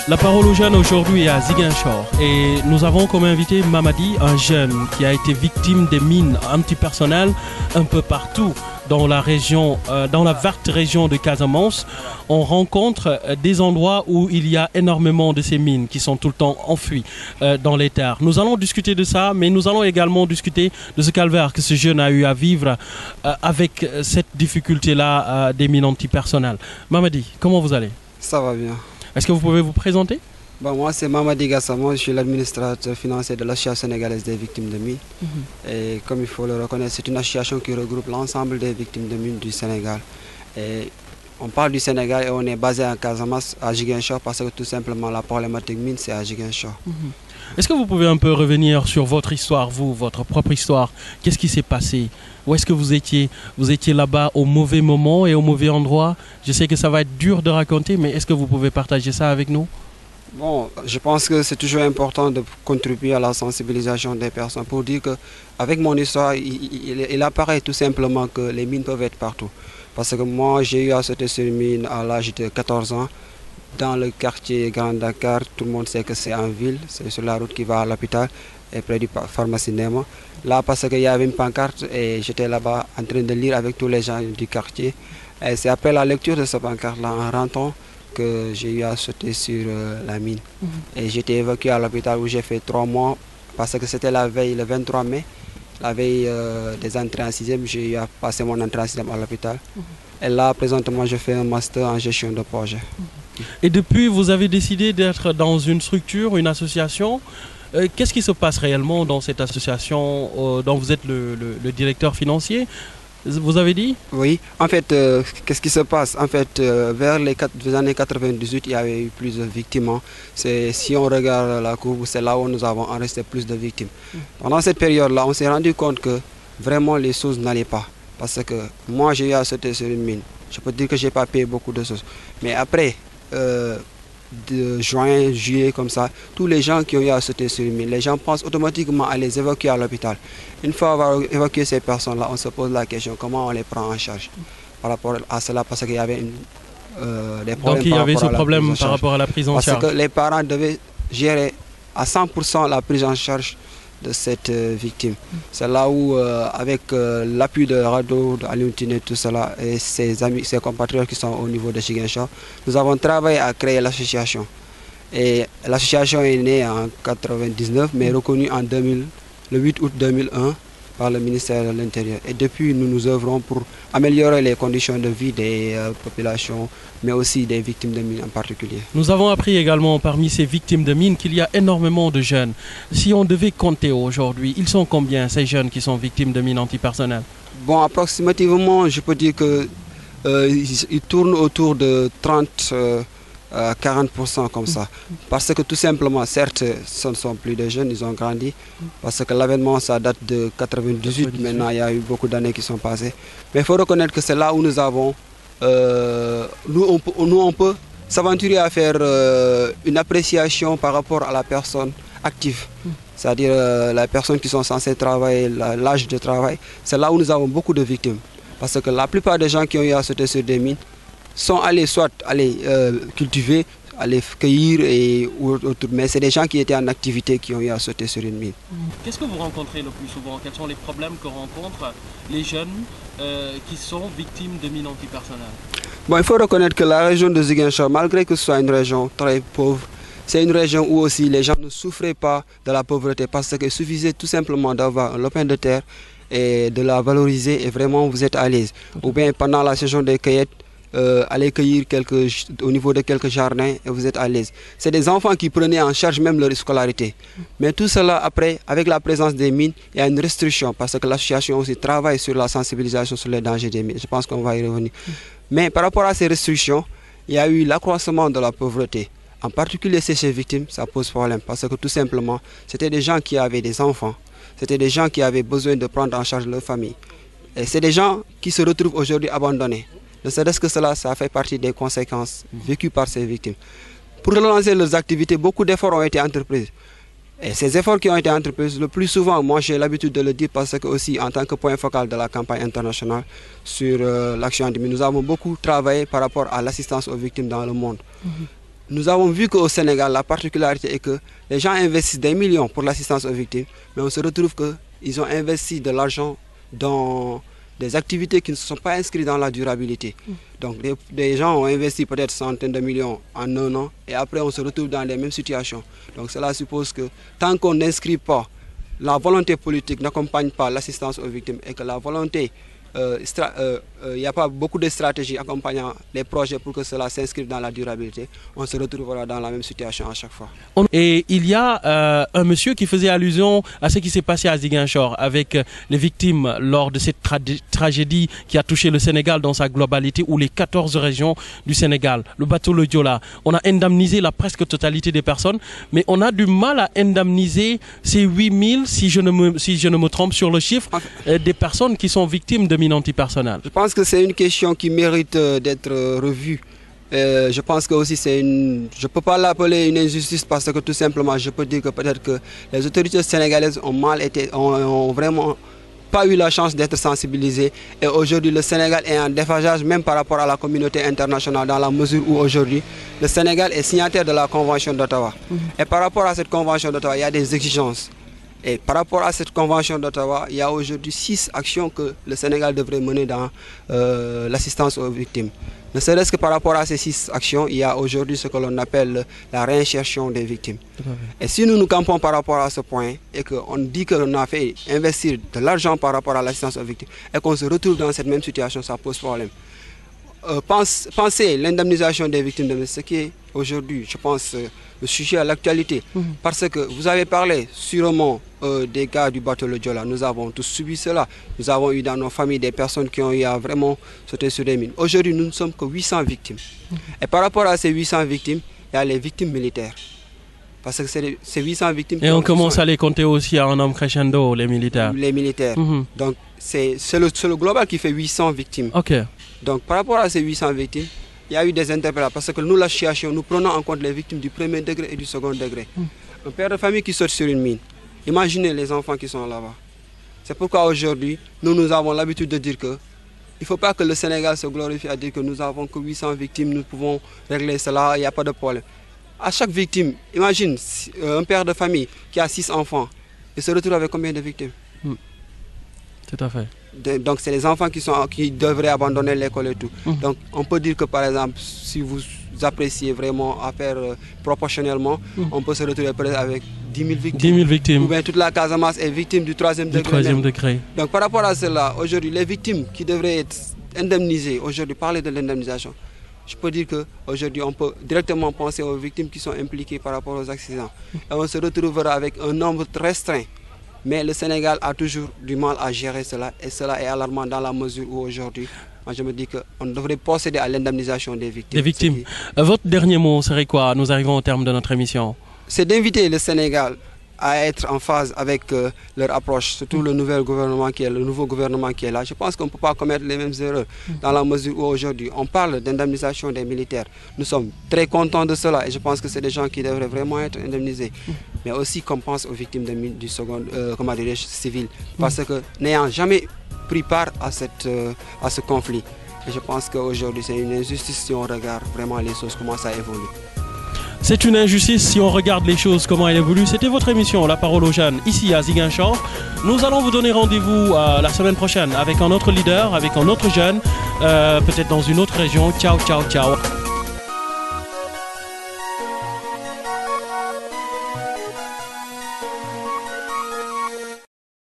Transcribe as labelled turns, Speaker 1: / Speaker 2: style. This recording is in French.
Speaker 1: La parole aux jeunes aujourd'hui est à Ziguinchor et nous avons comme invité Mamadi, un jeune qui a été victime des mines antipersonnelles un peu partout dans la région, dans la vaste région de Casamance. On rencontre des endroits où il y a énormément de ces mines qui sont tout le temps enfouies dans les terres. Nous allons discuter de ça, mais nous allons également discuter de ce calvaire que ce jeune a eu à vivre avec cette difficulté-là des mines antipersonnelles. Mamadi, comment vous allez?
Speaker 2: Ça va bien.
Speaker 1: Est-ce que vous pouvez vous présenter?
Speaker 2: Moi, c'est Mamadi Gassama, je suis l'administrateur financier de l'Association sénégalaise des victimes de mines. Et comme il faut le reconnaître, c'est une association qui regroupe l'ensemble des victimes de mines du Sénégal. Et on parle du Sénégal et on est basé à Casamance, à Ziguinchor, parce que tout simplement la problématique mine, c'est à Ziguinchor.
Speaker 1: Est-ce que vous pouvez un peu revenir sur votre histoire, vous, votre propre histoire? Qu'est-ce qui s'est passé? Où est-ce que vous étiez? Vous étiez là-bas au mauvais moment et au mauvais endroit? Je sais que ça va être dur de raconter, mais est-ce que vous pouvez partager ça avec nous?
Speaker 2: Bon, je pense que c'est toujours important de contribuer à la sensibilisation des personnes pour dire qu'avec mon histoire, il apparaît tout simplement que les mines peuvent être partout. Parce que moi, j'ai eu à sauter sur une mine à l'âge de 14 ans. Dans le quartier Grand Dakar, tout le monde sait que c'est en ville, c'est sur la route qui va à l'hôpital et près du pharmacie Nemo. Là, parce qu'il y avait une pancarte et j'étais là-bas en train de lire avec tous les gens du quartier. Et c'est après la lecture de cette pancarte-là, en rentrant, que j'ai eu à sauter sur la mine. Et j'ai été évacué à l'hôpital où j'ai fait 3 mois parce que c'était la veille, le 23 mai, la veille des entrées en 6e, j'ai eu à passer mon entrée en 6e à l'hôpital. Et là, présentement, je fais un master en gestion de projet.
Speaker 1: Et depuis, vous avez décidé d'être dans une structure, une association. Qu'est-ce qui se passe réellement dans cette association dont vous êtes le directeur financier? Vous avez dit?
Speaker 2: Oui, en fait, qu'est-ce qui se passe? En fait, vers les années 98, il y avait eu plus de victimes. Si on regarde la courbe, c'est là où nous avons enregistré plus de victimes. Pendant cette période-là, on s'est rendu compte que vraiment les choses n'allaient pas. Parce que moi, j'ai eu à sauter sur une mine. Je peux dire que je n'ai pas payé beaucoup de choses. Mais après, de juin, juillet, comme ça, tous les gens qui ont eu à sauter sur une mine, les gens pensent automatiquement à les évacuer à l'hôpital. Une fois avoir évacué ces personnes-là, on se pose la question comment on les prend en charge par rapport à cela, parce qu'il y avait des problèmes.
Speaker 1: Donc il y avait ce problème par rapport à la prise en charge.
Speaker 2: Parce que les parents devaient gérer à 100% la prise en charge de cette victime. C'est là où, avec l'appui de Rado, d'Aliontine et tout cela, et ses amis, ses compatriotes qui sont au niveau de Ziguinchor, nous avons travaillé à créer l'association. Et l'association est née en 1999, mais reconnue le 8 août 2001 par le ministère de l'Intérieur. Et depuis, nous nous œuvrons pour améliorer les conditions de vie des populations, mais aussi des victimes de mines en particulier.
Speaker 1: Nous avons appris également parmi ces victimes de mines qu'il y a énormément de jeunes. Si on devait compter aujourd'hui, ils sont combien ces jeunes qui sont victimes de mines antipersonnelles?
Speaker 2: Bon, approximativement, je peux dire qu'ils tournent autour de 30 à 40% comme ça. Parce que tout simplement, certes, ce ne sont plus des jeunes, ils ont grandi. Parce que l'avènement, ça date de 98, maintenant il y a eu beaucoup d'années qui sont passées. Mais il faut reconnaître que c'est là où nous avons, nous on peut s'aventurer à faire une appréciation par rapport à la personne active. C'est-à-dire la personne qui sont censées travailler, l'âge de travail. C'est là où nous avons beaucoup de victimes. Parce que la plupart des gens qui ont eu à sauter sur des mines sont allés soit aller cultiver, aller cueillir, mais c'est des gens qui étaient en activité qui ont eu à sauter sur une mine.
Speaker 1: Qu'est-ce que vous rencontrez le plus souvent? Quels sont les problèmes que rencontrent les jeunes qui sont victimes de mines antipersonnelles?
Speaker 2: Bon, il faut reconnaître que la région de Ziguinchor, malgré que ce soit une région très pauvre, c'est une région où aussi les gens ne souffraient pas de la pauvreté parce qu'il suffisait tout simplement d'avoir un lopin de terre et de la valoriser et vraiment vous êtes à l'aise. Ou bien pendant la saison des cueillettes, aller cueillir au niveau de quelques jardins et vous êtes à l'aise. C'est des enfants qui prenaient en charge même leur scolarité. Mais tout cela après, avec la présence des mines, il y a une restriction parce que l'association aussi travaille sur la sensibilisation sur les dangers des mines. Je pense qu'on va y revenir. Mais par rapport à ces restrictions, il y a eu l'accroissement de la pauvreté. En particulier chez ces victimes, ça pose problème parce que tout simplement, c'était des gens qui avaient des enfants. C'était des gens qui avaient besoin de prendre en charge leur famille. Et c'est des gens qui se retrouvent aujourd'hui abandonnés. Ne serait-ce que cela, ça fait partie des conséquences vécues par ces victimes. Pour relancer leurs activités, beaucoup d'efforts ont été entrepris. Et ces efforts qui ont été entrepris, le plus souvent, moi j'ai l'habitude de le dire parce que aussi en tant que point focal de la campagne internationale sur l'action anti-mine, nous avons beaucoup travaillé par rapport à l'assistance aux victimes dans le monde. nous avons vu qu'au Sénégal, la particularité est que les gens investissent des millions pour l'assistance aux victimes, mais on se retrouve qu'ils ont investi de l'argent dans des activités qui ne se sont pas inscrites dans la durabilité. Donc des gens ont investi peut-être centaines de millions en un an et après on se retrouve dans les mêmes situations. Donc cela suppose que tant qu'on n'inscrit pas, la volonté politique n'accompagne pas l'assistance aux victimes et que la volonté, il n'y a pas beaucoup de stratégies accompagnant les projets pour que cela s'inscrive dans la durabilité, on se retrouvera dans la même situation à chaque fois.
Speaker 1: Et il y a un monsieur qui faisait allusion à ce qui s'est passé à Ziguinchor avec les victimes lors de cette tragédie qui a touché le Sénégal dans sa globalité ou les 14 régions du Sénégal. Le bateau Le Joola, on a indemnisé la presque totalité des personnes, mais on a du mal à indemniser ces 8000, si je ne me trompe sur le chiffre, des personnes qui sont victimes de mines antipersonnelles.
Speaker 2: Je pense que c'est une question qui mérite d'être revue. Je pense que aussi je ne peux pas l'appeler une injustice parce que tout simplement je peux dire que peut-être que les autorités sénégalaises ont vraiment pas eu la chance d'être sensibilisées et aujourd'hui le Sénégal est en déphasage même par rapport à la communauté internationale dans la mesure où aujourd'hui le Sénégal est signataire de la Convention d'Ottawa. Et par rapport à cette Convention d'Ottawa, il y a des exigences. Et par rapport à cette convention d'Ottawa, il y a aujourd'hui 6 actions que le Sénégal devrait mener dans l'assistance aux victimes. Ne serait-ce que par rapport à ces 6 actions, il y a aujourd'hui ce que l'on appelle la réinsertion des victimes. Et si nous nous campons par rapport à ce point et qu'on dit qu'on a fait investir de l'argent par rapport à l'assistance aux victimes et qu'on se retrouve dans cette même situation, ça pose problème. Pensez l'indemnisation des victimes de ce qui est aujourd'hui, je pense, le sujet à l'actualité. Parce que vous avez parlé sûrement des cas du bateau Le Joola. Nous avons tous subi cela. Nous avons eu dans nos familles des personnes qui ont eu à vraiment sauter sur des mines. Aujourd'hui, nous ne sommes que 800 victimes. Et par rapport à ces 800 victimes, il y a les victimes militaires. Parce que c'est ces 800 victimes...
Speaker 1: Et on commence à les compter aussi en nombre crescendo, les militaires.
Speaker 2: Les militaires. Donc c'est le global qui fait 800 victimes.
Speaker 1: Ok.
Speaker 2: Donc par rapport à ces 800 victimes, il y a eu des interpellations parce que nous, l'association, nous prenons en compte les victimes du premier degré et du second degré. Un père de famille qui saute sur une mine, imaginez les enfants qui sont là-bas. C'est pourquoi aujourd'hui, nous avons l'habitude de dire que il ne faut pas que le Sénégal se glorifie à dire que nous n'avons que 800 victimes, nous pouvons régler cela, il n'y a pas de problème. À chaque victime, imagine un père de famille qui a 6 enfants, il se retrouve avec combien de victimes?
Speaker 1: Tout à fait.
Speaker 2: Donc c'est les enfants qui devraient abandonner l'école et tout. Donc on peut dire que par exemple, si vous appréciez vraiment à faire proportionnellement, on peut se retrouver avec 10 000 victimes.
Speaker 1: 10 000 victimes.
Speaker 2: Ou bien toute la Casamance est victime du troisième degré. Donc par rapport à cela, aujourd'hui, les victimes qui devraient être indemnisées, aujourd'hui, parler de l'indemnisation, je peux dire qu'aujourd'hui, on peut directement penser aux victimes qui sont impliquées par rapport aux accidents. Et on se retrouvera avec un nombre restreint. Mais le Sénégal a toujours du mal à gérer cela et cela est alarmant dans la mesure où aujourd'hui, je me dis qu'on devrait procéder à l'indemnisation des victimes.
Speaker 1: Des victimes. Votre dernier mot serait quoi? Nous arrivons au terme de notre émission.
Speaker 2: C'est d'inviter le Sénégal à être en phase avec leur approche, surtout le nouveau gouvernement qui est là. Je pense qu'on ne peut pas commettre les mêmes erreurs dans la mesure où aujourd'hui on parle d'indemnisation des militaires. Nous sommes très contents de cela et je pense que c'est des gens qui devraient vraiment être indemnisés. Mais aussi qu'on pense aux victimes du second, civil. Parce que n'ayant jamais pris part à ce conflit, et je pense qu'aujourd'hui c'est une injustice si on regarde vraiment les choses, comment ça évolue.
Speaker 1: C'est une injustice si on regarde les choses, comment elles évoluent. C'était votre émission, La Parole aux Jeunes, ici à Ziguinchor. Nous allons vous donner rendez-vous la semaine prochaine avec un autre leader, avec un autre jeune, peut-être dans une autre région. Ciao, ciao, ciao.